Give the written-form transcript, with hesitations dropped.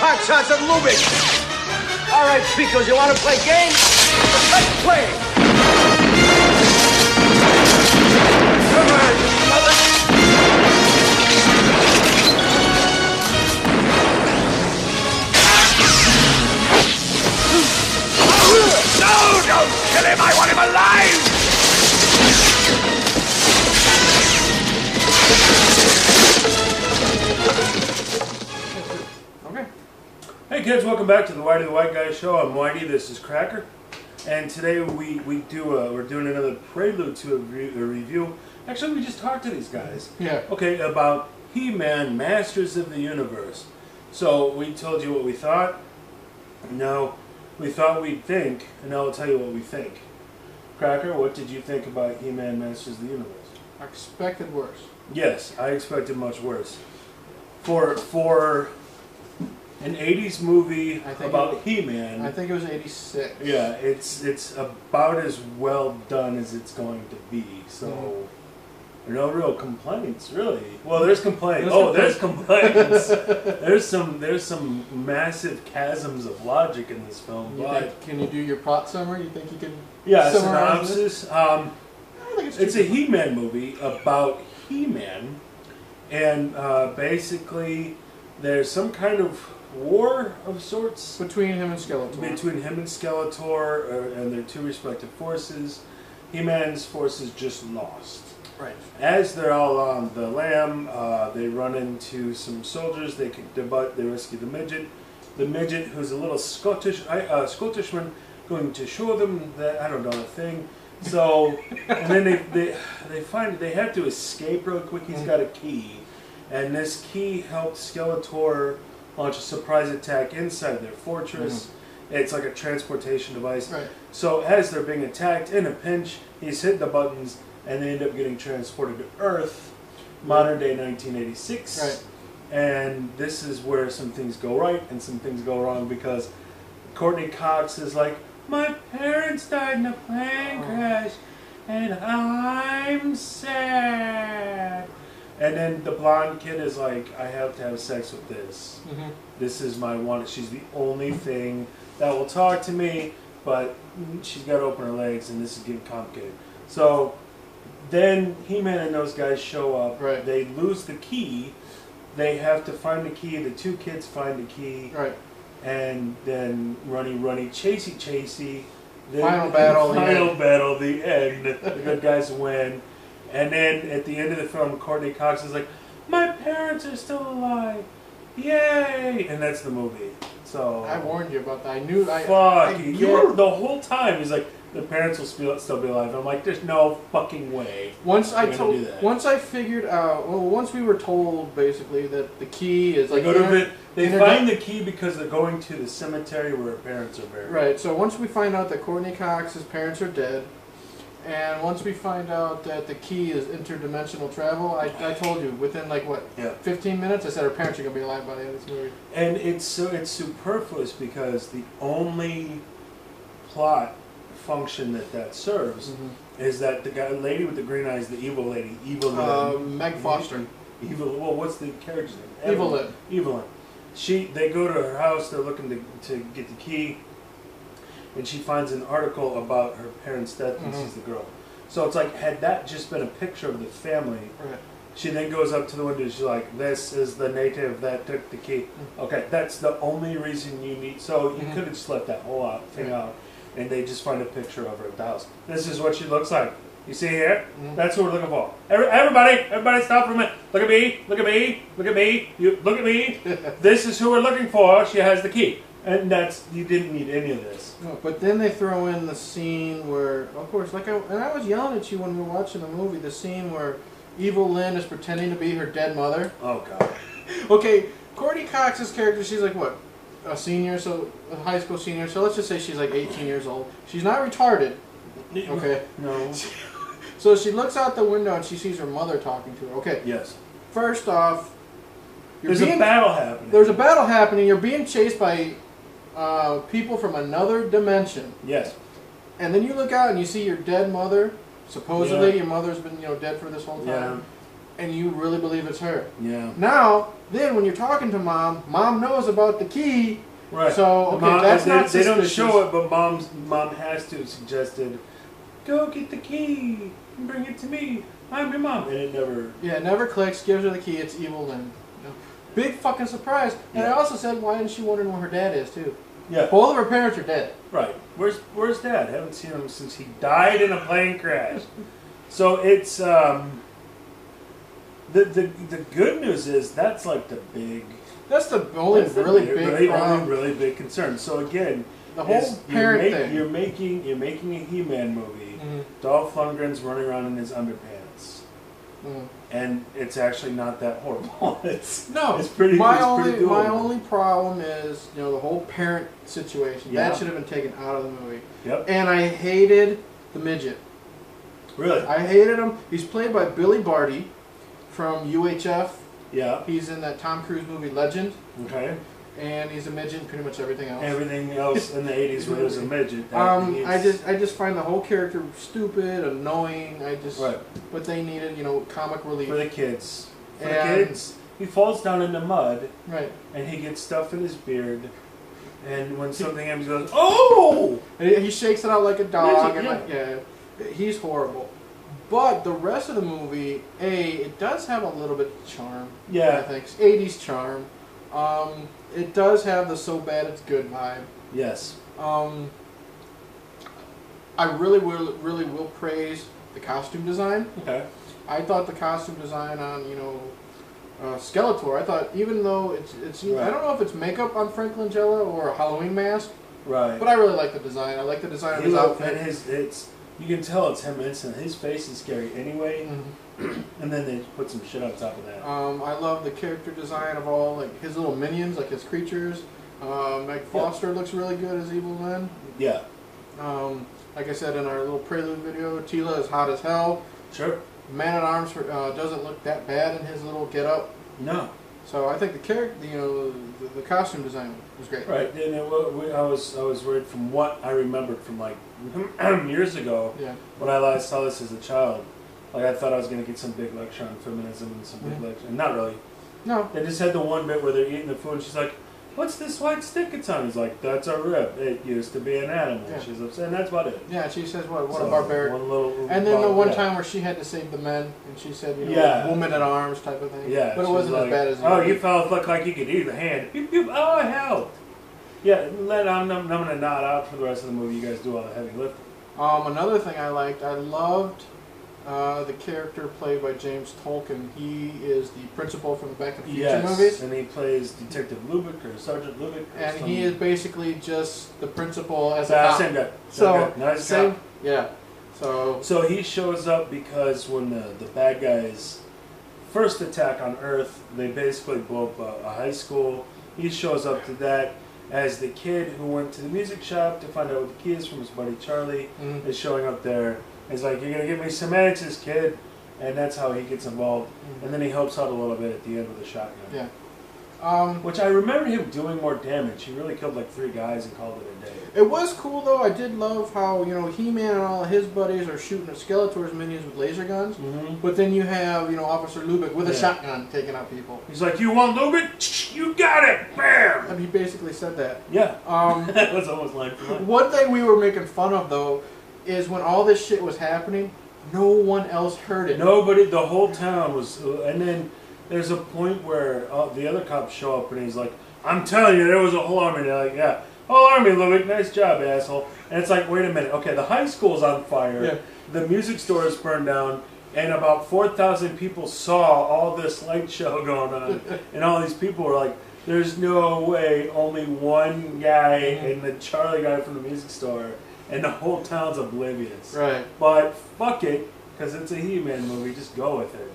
Hot shots are moving. All right, Picos, you want to play games? Let's play. Come on, mother. No, don't kill him. I want him alive. Okay. Hey kids, welcome back to the Whitey the White Guy Show. I'm Whitey, this is Cracker, and today we're doing another prelude to a review. Actually, we just talked to these guys. Yeah. Okay, about He-Man, Masters of the Universe. So we told you what we thought. Now we thought we'd think, and now I'll tell you what we think. Cracker, what did you think about He-Man, Masters of the Universe? I expected worse. Yes, I expected much worse. For an 80s movie about He-Man. I think it was 86. Yeah, it's about as well done as it's going to be. So no real complaints, really. Well, there's complaints. There's complaints. there's some massive chasms of logic in this film. Can you do your plot summary? You think you can? Yeah, summarize synopsis. I think It's a He-Man movie about He-Man, and basically there's some kind of war of sorts between him and Skeletor. Between him and Skeletor and their two respective forces. He-Man's forces just lost. Right. As they're all on the lam, they run into some soldiers. They kick their butt. They rescue the midget. The midget, who's a little Scottishman, going to show them that I don't know a thing. So, and then they find they have to escape real quick. He's got a key, and this key helped Skeletor launch a surprise attack inside their fortress. It's like a transportation device. Right. So as they're being attacked in a pinch, he's hitting the buttons, and they end up getting transported to Earth, modern day 1986. Right. And this is where some things go right and some things go wrong, because Courtney Cox is like, my parents died in a plane crash, and I'm sad. And then the blonde kid is like, I have to have sex with this. This is my one. She's the only thing that will talk to me, but she's got to open her legs, and this is getting complicated. So then He-Man and those guys show up. Right. They lose the key. They have to find the key. The two kids find the key. Right. And then runny, chasey. Final battle, the end. The good guys win. And then at the end of the film, Courtney Cox is like, my parents are still alive. Yay! And that's the movie. So I warned you about that. I knew. You were the whole time. He's like, the parents will still be alive. I'm like, there's no fucking way. Once I figured out. Well, once we were told basically that the key is like they find the key because they're going to the cemetery where her parents are buried. Right. So once we find out that Courtney Cox's parents are dead, and once we find out that the key is interdimensional travel, I told you within 15 minutes, I said her parents are gonna be alive by the end of this movie. And it's superfluous because the only plot function that serves is that the lady with the green eyes, the evil lady, Meg Foster. Well, what's the character's name? Evelyn. They go to her house. They're looking to get the key, and she finds an article about her parents' death and sees the girl. So it's like, had that just been a picture of the family, she then goes up to the window. She's like, "This is the native that took the key." Okay, that's the only reason you need. So you could have just let that whole thing out. And they just find a picture of her at the house. This is what she looks like. You see here? That's what we're looking for. Everybody stop for a minute. Look at me. You look at me. This is who we're looking for. She has the key. And you didn't need any of this. No, but then they throw in the scene where, of course, I was yelling at you when we were watching the movie, the scene where Evil Lynn is pretending to be her dead mother. Oh, God. Okay, Courtney Cox's character, she's like, what? A senior, so a high school senior, so let's just say she's like 18 years old. She's not retarded. Okay. No. So she looks out the window and she sees her mother talking to her. Okay. Yes. First off, there's a battle happening. There's a battle happening. You're being chased by people from another dimension. Yes. And then you look out and you see your dead mother. Supposedly your mother's been dead for this whole time. and you really believe it's her. Yeah. Now, then when you're talking to mom knows about the key. Right. So, okay, mom, that's not they suspicious. don't show it, but mom has to have suggested, go get the key and bring it to me. I'm your mom. And it never... Yeah, it never clicks, gives her the key, it's evil then. You know, big fucking surprise. And I also said, why isn't she wondering where her dad is, too? Yeah. Both of her parents are dead. Right. Where's Dad? Haven't seen him since he died in a plane crash. So it's... The good news is that's like the big... That's the only really big problem. Only really big concern. So again... The whole parent thing. You're making a He-Man movie. Dolph Lundgren's running around in his underpants, and it's actually not that horrible. It's pretty. My pretty doable. My only problem is the whole parent situation. Yeah. That should have been taken out of the movie. Yep. And I hated the midget. Really? I hated him. He's played by Billy Barty from UHF. Yeah. He's in that Tom Cruise movie Legend. Okay. And he's a midget in pretty much everything else. Everything else in the 80s where there's a midget. I just find the whole character stupid, annoying. Right. But they needed, comic relief. For the kids. For the kids. He falls down in the mud. Right. And he gets stuff in his beard. And when something happens, he goes, oh! And he shakes it out like a dog. Midget, He's horrible. But the rest of the movie, it does have a little bit of charm. Yeah. I think 80s charm. It does have the so bad it's good vibe. Yes. I really will praise the costume design. Okay. I thought the costume design on Skeletor. I thought even though it's right. I don't know if it's makeup on Frank Langella or a Halloween mask. Right. But I really like the design. I like the design of his outfit. And you can tell it's him instant. His face is scary anyway. And then they put some shit on top of that. I love the character design of all his little minions, his creatures. Meg Foster looks really good as Evil Lynn. Yeah. Like I said in our little prelude video, Tila is hot as hell. Sure. Man at Arms doesn't look that bad in his little getup. No. So I think the character, the costume design was great. Right. And I was worried from what I remembered from years ago. Yeah. When I last saw this as a child. I thought I was going to get some big lecture on feminism and some big lecture. And not really. No. They just had the one bit where they're eating the food and she's like, what's this white stick it's on? He's like, that's a rib. It used to be an animal. Yeah. She's upset, and that's about it. Yeah, she says, what a barbaric. One little and then the one time where she had to save the men, and she said, woman at arms type of thing. Yeah. But it wasn't as bad as you fellas look like you could eat the hand. Beep, beep. Oh, I helped. Yeah, I'm going to nod out for the rest of the movie. You guys do all the heavy lifting. Another thing I loved the character played by James Tolkien. He is the principal from the Back to the Future movies. And he plays Detective Lubick or Sergeant Lubick. And he is basically just the principal as a cop. Same guy. Nice same. guy. Yeah. So he shows up because when the bad guys first attack on Earth, they basically blow up a high school. He shows up to that as the kid who went to the music shop to find out what the key is from his buddy Charlie is showing up there. He's like, you're going to give me some answers, kid. And that's how he gets involved. And then he helps out a little bit at the end with a shotgun. Yeah. Which I remember him doing more damage. He really killed 3 guys and called it a day. It was cool, though. I did love how, He-Man and all of his buddies are shooting at Skeletor's minions with laser guns. But then you have, Officer Lubick with a shotgun taking out people. He's like, you want Lubick? You got it! Bam! And he basically said that. Yeah. That was almost line for line. One thing we were making fun of, though, is when all this shit was happening, no one else heard it. Nobody, the whole town was, and then there's a point where the other cops show up and he's like, I'm telling you, there was a whole army. And they're like, yeah, whole army, Lubick, nice job, asshole. And it's like, wait a minute, okay, the high school's on fire, the music store is burned down, and about 4,000 people saw all this light show going on, and all these people were like, there's no way only one guy and the Charlie guy from the music store. And the whole town's oblivious. Right. But fuck it, because it's a He-Man movie. Just go with it.